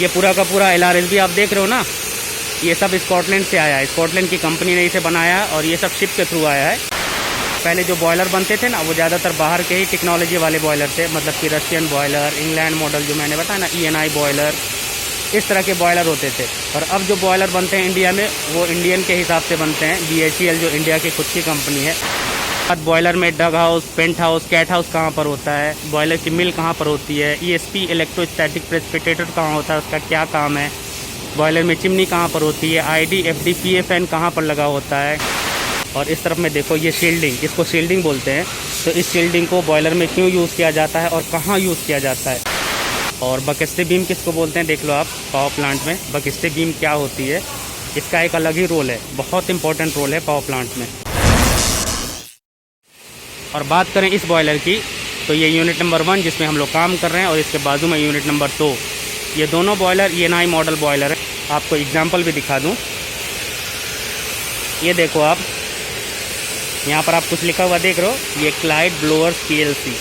ये पूरा का पूरा LRSB आप देख रहे हो ना, ये सब स्कॉटलैंड से आया है। स्कॉटलैंड की कंपनी ने इसे बनाया है और ये सब शिप के थ्रू आया है। पहले जो बॉयलर बनते थे ना, वो ज़्यादातर बाहर के ही टेक्नोलॉजी वाले बॉयलर थे, मतलब कि रशियन बॉयलर, इंग्लैंड मॉडल जो मैंने बताया ना, ENI बॉयलर, इस तरह के बॉयलर होते थे। और अब जो बॉयलर बनते हैं इंडिया में, वो इंडियन के हिसाब से बनते हैं। BHEL जो इंडिया की खुद की कंपनी है। बॉयलर में dog house, paint house, cat house कहाँ पर होता है, बॉयलर की मिल कहाँ पर होती है, ESP इलेक्ट्रोस्टैटिक प्रेसिपिटेटर कहाँ होता है, उसका क्या काम है, बॉयलर में चिमनी कहाँ पर होती है, ID, FD, PFN कहाँ पर लगा होता है। और इस तरफ में देखो ये शील्डिंग, इसको शील्डिंग बोलते हैं। तो इस शील्डिंग को बॉयलर में क्यों यूज़ किया जाता है और कहाँ यूज़ किया जाता है। और बकिस्टे बीम किसको बोलते हैं, देख लो आप पावर प्लांट में बकिस्टे बीम क्या होती है। इसका एक अलग ही रोल है, बहुत इंपॉर्टेंट रोल है पावर प्लांट में। और बात करें इस बॉयलर की, तो ये यूनिट नंबर 1 जिसमें हम लोग काम कर रहे हैं, और इसके बाजू में यूनिट नंबर 2। ये दोनों बॉयलर ENI मॉडल बॉयलर है। आपको एग्जांपल भी दिखा दूं, ये देखो आप, यहाँ पर आप कुछ लिखा हुआ देख रहे हो, ये क्लाइड ब्लोअर्स PLC,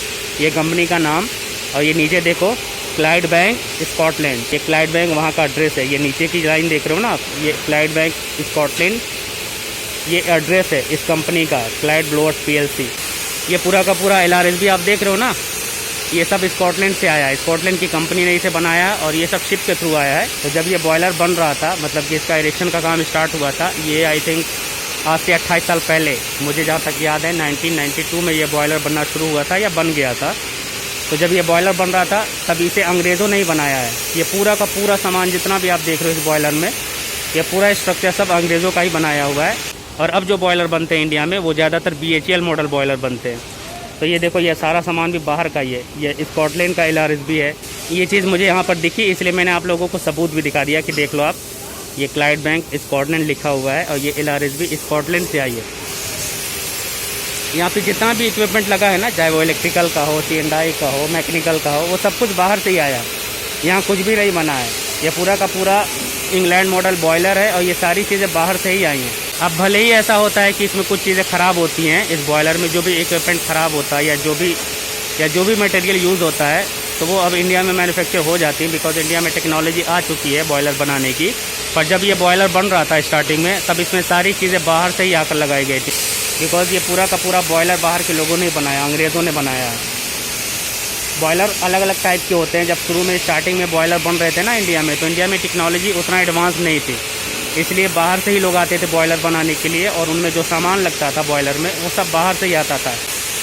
ये कंपनी का नाम। और ये नीचे देखो क्लाइड बैंक स्कॉटलैंड, ये क्लाइड बैंक वहाँ का एड्रेस है। ये नीचे की लाइन देख रहे हो ना आप, ये क्लाइड बैंक स्कॉटलैंड, ये एड्रेस है इस कंपनी का, क्लाइड ब्लोअर्स PLC। ये पूरा का पूरा LRSB आप देख रहे हो ना, ये सब स्कॉटलैंड से आया है। स्कॉटलैंड की कंपनी ने इसे बनाया है और ये सब शिप के थ्रू आया है। तो जब ये बॉयलर बन रहा था, मतलब कि इसका इरेक्शन का काम स्टार्ट हुआ था, ये आई थिंक आज से 28 साल पहले, मुझे जहाँ तक याद है 1992 में ये बॉयलर बनना शुरू हुआ था या बन गया था। तो जब ये बॉयलर बन रहा था, तब इसे अंग्रेज़ों ने ही बनाया है। ये पूरा का पूरा सामान जितना भी आप देख रहे हो इस बॉयलर में, ये पूरा स्ट्रक्चर सब अंग्रेज़ों का ही बनाया हुआ है। और अब जो बॉयलर बनते हैं इंडिया में, वो ज़्यादातर BHEL मॉडल बॉयलर बनते हैं। तो ये देखो, ये सारा सामान भी बाहर का ही है। ये स्कॉटलैंड का LRSB है। ये चीज़ मुझे यहाँ पर दिखी, इसलिए मैंने आप लोगों को सबूत भी दिखा दिया कि देख लो आप, ये क्लाइड बैंक स्कॉटलैंड लिखा हुआ है और ये LRSB स्कॉटलैंड से आई है। यहाँ पे जितना भी इक्विपमेंट लगा है ना, चाहे वो इलेक्ट्रिकल का हो, C&I का हो, मैकेनिकल का हो, वो सब कुछ बाहर से ही आया। यहाँ कुछ भी नहीं बना है। ये पूरा का पूरा इंग्लैंड मॉडल बॉयलर है और ये सारी चीज़ें बाहर से ही आई हैं। अब भले ही ऐसा होता है कि इसमें कुछ चीज़ें ख़राब होती हैं, इस बॉयलर में जो भी इक्विपमेंट ख़राब होता है या जो भी मटेरियल यूज़ होता है, तो वो अब इंडिया में मैन्युफैक्चर हो जाती है, बिकॉज इंडिया में टेक्नोलॉजी आ चुकी है बॉयलर बनाने की। पर जब ये बॉयलर बन रहा था स्टार्टिंग में, तब इसमें सारी चीज़ें बाहर से ही आकर लगाई गई थी, बिकॉज ये पूरा का पूरा बॉयलर बाहर के लोगों ने बनाया, अंग्रेज़ों ने बनाया है। बॉयलर अलग अलग टाइप के होते हैं। जब शुरू में स्टार्टिंग में बॉयलर बन रहे थे ना इंडिया में, तो इंडिया में टेक्नोलॉजी उतना एडवांस नहीं थी, इसलिए बाहर से ही लोग आते थे बॉयलर बनाने के लिए। और उनमें जो सामान लगता था बॉयलर में, वो सब बाहर से ही आता था।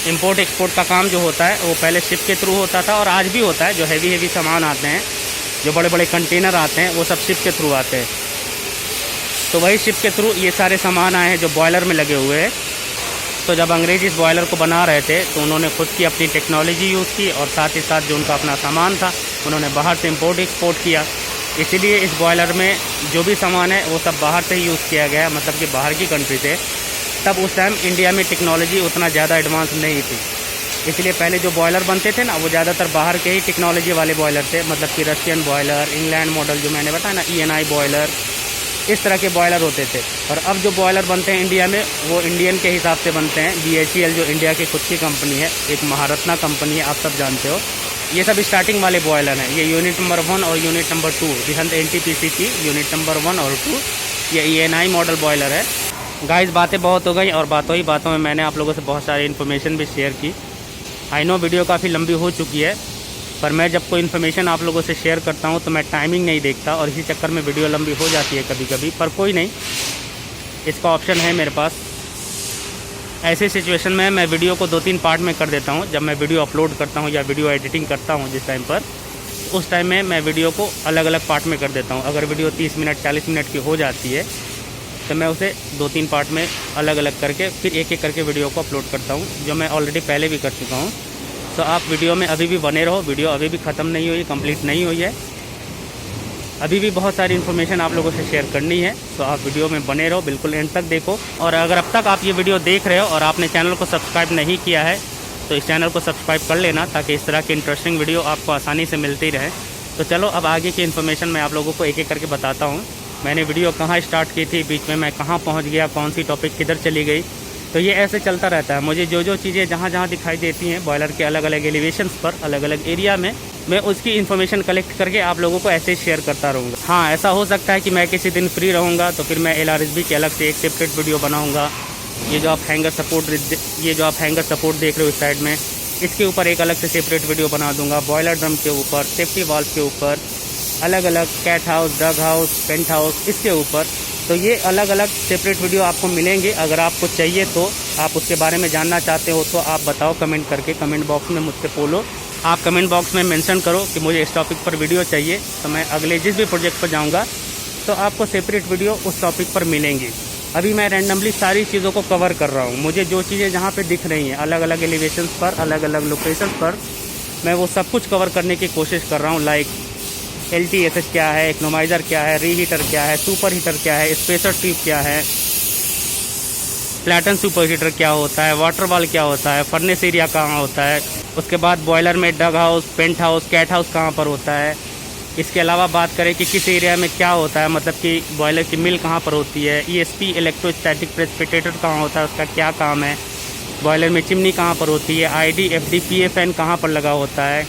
इंपोर्ट एक्सपोर्ट का काम जो होता है, वो पहले शिप के थ्रू होता था और आज भी होता है। जो हैवी सामान आते हैं, जो बड़े बड़े कंटेनर आते हैं, वो सब शिप के थ्रू आते हैं। तो वही शिप के थ्रू ये सारे सामान आए हैं जो बॉयलर में लगे हुए हैं। तो जब अंग्रेज़ इस बॉयलर को बना रहे थे, तो उन्होंने खुद की अपनी टेक्नोलॉजी यूज़ की और साथ ही साथ जो उनका अपना सामान था, उन्होंने बाहर से इंपोर्ट एक्सपोर्ट किया। इसीलिए इस बॉयलर में जो भी सामान है, वो सब बाहर से ही यूज़ किया गया, मतलब कि बाहर की कंट्री से। तब उस टाइम इंडिया में टेक्नोलॉजी उतना ज़्यादा एडवांस नहीं थी, इसलिए पहले जो बॉयलर बनते थे ना, वो ज़्यादातर बाहर के ही टेक्नोलॉजी वाले बॉयलर थे, मतलब कि रशियन बॉयलर, इंग्लैंड मॉडल जो मैंने बताया ना, ENI बॉयलर, इस तरह के बॉयलर होते थे। और अब जो बॉयलर बनते हैं इंडिया में, वो इंडियन के हिसाब से बनते हैं। BHEL जो इंडिया की खुद की कंपनी है, एक महारत्ना कंपनी है, आप सब जानते हो। ये सब स्टार्टिंग वाले बॉयलर हैं। ये यूनिट नंबर 1 और यूनिट नंबर 2, रिहंत NTPC की यूनिट नंबर 1 और 2, ये ENI मॉडल बॉयलर है। गाइस, बातें बहुत हो गई और बातों ही बातों में मैंने आप लोगों से बहुत सारी इन्फॉर्मेशन भी शेयर की। आई नो वीडियो काफ़ी लंबी हो चुकी है, पर मैं जब कोई इन्फॉर्मेशन आप लोगों से शेयर करता हूं, तो मैं टाइमिंग नहीं देखता और इसी चक्कर में वीडियो लंबी हो जाती है कभी कभी। पर कोई नहीं, इसका ऑप्शन है मेरे पास। ऐसे सिचुएशन में मैं वीडियो को 2-3 पार्ट में कर देता हूं। जब मैं वीडियो अपलोड करता हूं या वीडियो एडिटिंग करता हूं जिस टाइम पर, उस टाइम में मैं वीडियो को अलग अलग पार्ट में कर देता हूं। अगर वीडियो 30 मिनट 40 मिनट की हो जाती है, तो मैं उसे 2-3 पार्ट में अलग अलग करके फिर एक एक करके वीडियो को अपलोड करता हूँ, जो मैं ऑलरेडी पहले भी कर चुका हूँ। तो आप वीडियो में अभी भी बने रहो, वीडियो अभी भी ख़त्म नहीं हुई, कंप्लीट नहीं हुई है। अभी भी बहुत सारी इन्फॉर्मेशन आप लोगों से शेयर करनी है, तो आप वीडियो में बने रहो, बिल्कुल एंड तक देखो। और अगर अब तक आप ये वीडियो देख रहे हो और आपने चैनल को सब्सक्राइब नहीं किया है, तो इस चैनल को सब्सक्राइब कर लेना, ताकि इस तरह की इंटरेस्टिंग वीडियो आपको आसानी से मिलती रहे। तो चलो अब आगे की इन्फॉर्मेशन मैं आप लोगों को एक एक करके बताता हूँ। मैंने वीडियो कहाँ स्टार्ट की थी, बीच में मैं कहाँ पहुँच गया, कौन सी टॉपिक किधर चली गई। तो ये ऐसे चलता रहता है। मुझे जो जो चीज़ें जहाँ जहाँ दिखाई देती हैं बॉयलर के अलग अलग एलिवेशंस पर, अलग अलग एरिया में, मैं उसकी इन्फॉर्मेशन कलेक्ट करके आप लोगों को ऐसे शेयर करता रहूँगा। हाँ, ऐसा हो सकता है कि मैं किसी दिन फ्री रहूँगा तो फिर मैं LRSB के अलग से एक सेपरेट वीडियो बनाऊँगा। ये जो आप हैंगर सपोर्ट देख रहे हो इस साइड में, इसके ऊपर एक अलग से सेपरेट वीडियो बना दूंगा। बॉयलर ड्रम के ऊपर, सेफ्टी वाल्व के ऊपर, अलग अलग कैट हाउस, डग हाउस, पेंट हाउस, इसके ऊपर। तो ये अलग अलग सेपरेट वीडियो आपको मिलेंगे। अगर आपको चाहिए तो आप उसके बारे में जानना चाहते हो तो आप बताओ कमेंट करके, कमेंट बॉक्स में मुझसे बोलो। आप कमेंट बॉक्स में मेंशन करो कि मुझे इस टॉपिक पर वीडियो चाहिए, तो मैं अगले जिस भी प्रोजेक्ट पर जाऊँगा तो आपको सेपरेट वीडियो उस टॉपिक पर मिलेंगी। अभी मैं रैंडमली सारी चीज़ों को कवर कर रहा हूँ। मुझे जो चीज़ें जहाँ पे दिख रही हैं अलग अलग एलिवेशंस पर, अलग अलग लोकेशंस पर, मैं वो सब कुछ कवर करने की कोशिश कर रहा हूँ। लाइक LTSH क्या है, इकोनोमाइज़र क्या है, रीहीटर क्या है, सुपर हीटर क्या है, स्पेसर ट्यूब क्या है, फ्लैटन सुपर हीटर क्या होता है, वाटर वाल क्या होता है, फर्नेस एरिया कहाँ होता है, उसके बाद बॉयलर में dog house, paint house, cat house कहाँ पर होता है। इसके अलावा बात करें कि किस एरिया में क्या होता है, मतलब कि बॉयलर की मिल कहाँ पर होती है, ESP इलेक्ट्रोस्टैटिक प्रेसिपिटेटर कहाँ होता है, उसका क्या काम है, बॉयलर में चिमनी कहाँ पर होती है, ID, FD, PFN कहाँ पर लगा होता है।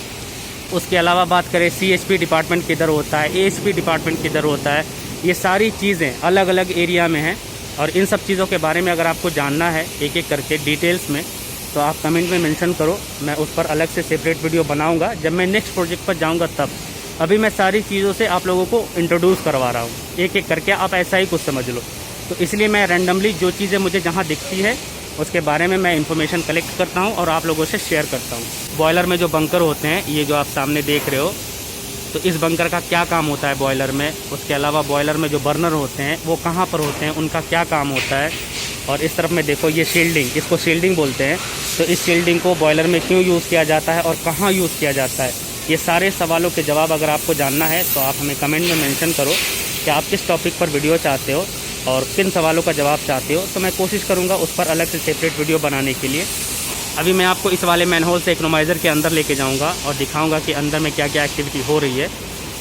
उसके अलावा बात करें CHP डिपार्टमेंट किधर होता है, AHP डिपार्टमेंट किधर होता है। ये सारी चीज़ें अलग अलग एरिया में हैं और इन सब चीज़ों के बारे में अगर आपको जानना है एक एक करके डिटेल्स में, तो आप कमेंट में मेंशन करो। मैं उस पर अलग से सेपरेट वीडियो बनाऊँगा जब मैं नेक्स्ट प्रोजेक्ट पर जाऊँगा तब। अभी मैं सारी चीज़ों से आप लोगों को इंट्रोड्यूस करवा रहा हूँ एक एक करके, आप ऐसा ही कुछ समझ लो। तो इसलिए मैं रैंडमली जो चीज़ें मुझे जहाँ दिखती है उसके बारे में मैं इन्फॉर्मेशन कलेक्ट करता हूँ और आप लोगों से शेयर करता हूँ। बॉयलर में जो बंकर होते हैं, ये जो आप सामने देख रहे हो, तो इस बंकर का क्या काम होता है बॉयलर में। उसके अलावा बॉयलर में जो बर्नर होते हैं वो कहाँ पर होते हैं, उनका क्या काम होता है। और इस तरफ में देखो ये शील्डिंग, इसको शील्डिंग बोलते हैं। तो इस शील्डिंग को बॉयलर में क्यों यूज़ किया जाता है और कहाँ यूज़ किया जाता है, ये सारे सवालों के जवाब अगर आपको जानना है तो आप हमें कमेंट में मेंशन करो कि आप किस टॉपिक पर वीडियो चाहते हो और किन सवालों का जवाब चाहते हो, तो मैं कोशिश करूँगा उस पर अलग से सेपरेट वीडियो बनाने के लिए। अभी मैं आपको इस वाले मैनहोल से इकोनोमाइज़र के अंदर लेके जाऊँगा और दिखाऊँगा कि अंदर में क्या क्या एक्टिविटी हो रही है,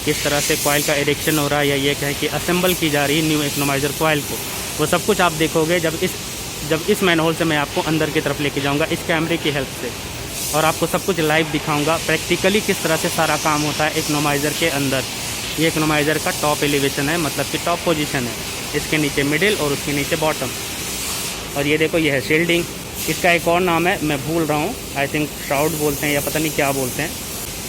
किस तरह से कॉइल का इरेक्शन हो रहा है या ये कहें कि असेंबल की जा रही है न्यू इकोनोमाइज़र कॉइल को। वो सब कुछ आप देखोगे जब इस मैनहोल से मैं आपको अंदर की तरफ लेके जाऊँगा इस कैमरे की हेल्प से, और आपको सब कुछ लाइव दिखाऊंगा प्रैक्टिकली किस तरह से सारा काम होता है इकोनोमाइज़र के अंदर। ये इकोनोमाइज़र का टॉप एलिवेशन है, मतलब कि टॉप पोजीशन है। इसके नीचे मिडिल और उसके नीचे बॉटम। और ये देखो ये है शील्डिंग। इसका एक और नाम है, मैं भूल रहा हूँ, आई थिंक श्राउड बोलते हैं या पता नहीं क्या बोलते हैं।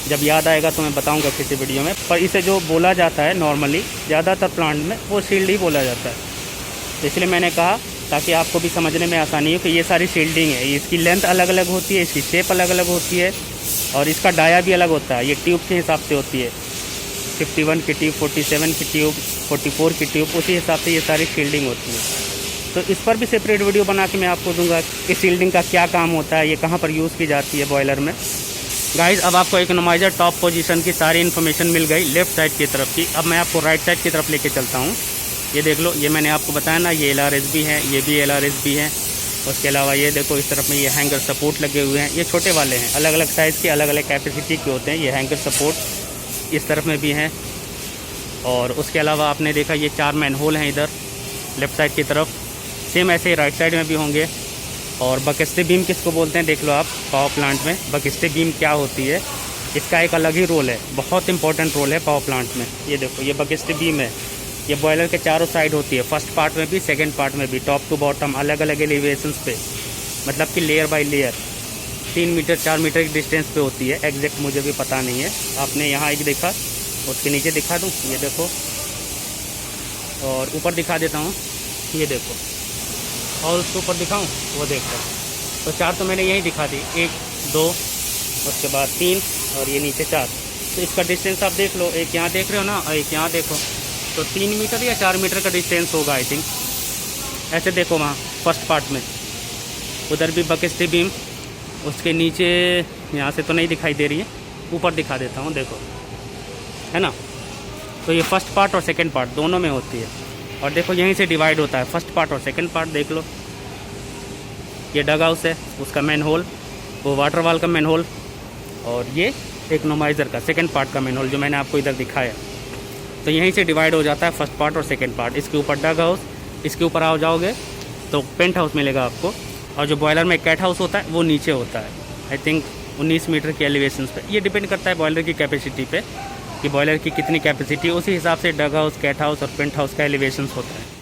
जब याद आएगा तो मैं बताऊँगा किसी वीडियो में। पर इसे जो बोला जाता है नॉर्मली ज़्यादातर प्लांट में वो शील्ड ही बोला जाता है। इसलिए मैंने कहा ताकि आपको भी समझने में आसानी हो कि ये सारी शील्डिंग है। इसकी लेंथ अलग अलग होती है, इसकी शेप अलग अलग होती है और इसका डाया भी अलग होता है। ये ट्यूब के हिसाब से होती है, 51 की ट्यूब, 47 की ट्यूब, 44 की ट्यूब, उसी हिसाब से ये सारी शील्डिंग होती है। तो इस पर भी सेपरेट वीडियो बना के मैं आपको दूंगा कि शील्डिंग का क्या काम होता है, ये कहाँ पर यूज़ की जाती है बॉयलर में। गाइज़, अब आपको इकोनोमाइज़र टॉप पोजीशन की सारी इन्फॉर्मेशन मिल गई लेफ़्ट साइड की तरफ की। अब मैं आपको राइट साइड की तरफ लेके चलता हूँ। ये देख लो, ये मैंने आपको बताया ना, ये LRSB है, ये भी LRSB है। उसके अलावा ये देखो इस तरफ में ये हैंगर सपोर्ट लगे हुए हैं। ये छोटे वाले हैं, अलग अलग साइज़ के, अलग अलग कैपेसिटी के होते हैं। ये हैंगर सपोर्ट इस तरफ में भी हैं। और उसके अलावा आपने देखा ये 4 मैनहोल हैं इधर लेफ़्ट साइड की तरफ। सेम ऐसे ही राइट साइड में भी होंगे। और बकेस्टे बीम किसको बोलते हैं देख लो आप पावर प्लांट में। बकेस्टे बीम क्या होती है, इसका एक अलग ही रोल है, बहुत इंपॉर्टेंट रोल है पावर प्लांट में। ये देखो ये बकेस्टे बीम है, ये बॉयलर के चारों साइड होती है, फर्स्ट पार्ट में भी, सेकंड पार्ट में भी, टॉप टू बॉटम अलग अलग एलिवेशंस पे, मतलब कि layer by layer 3 metre 4 metre की डिस्टेंस पे होती है। एग्जैक्ट मुझे भी पता नहीं है। आपने यहाँ एक देखा, उसके नीचे दिखा दूँ, ये देखो, और ऊपर दिखा देता हूँ, ये देखो, और उसके ऊपर दिखाऊँ, वो देखो। तो 4 तो मैंने यही दिखा दी, 1 2 उसके बाद 3 और ये नीचे 4। तो इसका डिस्टेंस आप देख लो, एक यहाँ देख रहे हो ना और एक यहाँ देखो, तो 3 मीटर या 4 मीटर का डिस्टेंस होगा आई थिंक। ऐसे देखो वहाँ फर्स्ट पार्ट में, उधर भी बकेस्टे बीम, उसके नीचे यहाँ से तो नहीं दिखाई दे रही है, ऊपर दिखा देता हूँ, देखो, है ना। तो ये फर्स्ट पार्ट और सेकंड पार्ट दोनों में होती है। और देखो यहीं से डिवाइड होता है फर्स्ट पार्ट और सेकंड पार्ट, देख लो। ये डग हाउस है, उसका मेन होल, वो वाटर वाल का मेन होल, और ये इकोनोमाइज़र का सेकंड पार्ट का मेन होल जो मैंने आपको इधर दिखाया। तो यहीं से डिवाइड हो जाता है फर्स्ट पार्ट और सेकंड पार्ट। इसके ऊपर डग हाउस, इसके ऊपर आ जाओगे तो पेंट हाउस मिलेगा आपको। और जो बॉयलर में कैट हाउस होता है वो नीचे होता है। आई थिंक 19 मीटर के एलिवेशन पे। ये डिपेंड करता है बॉयलर की कैपेसिटी पे कि बॉयलर की कितनी कैपेसिटी, उसी हिसाब से डग हाउस, कैट हाउस और पेंट हाउस का एलिवेशन होता है।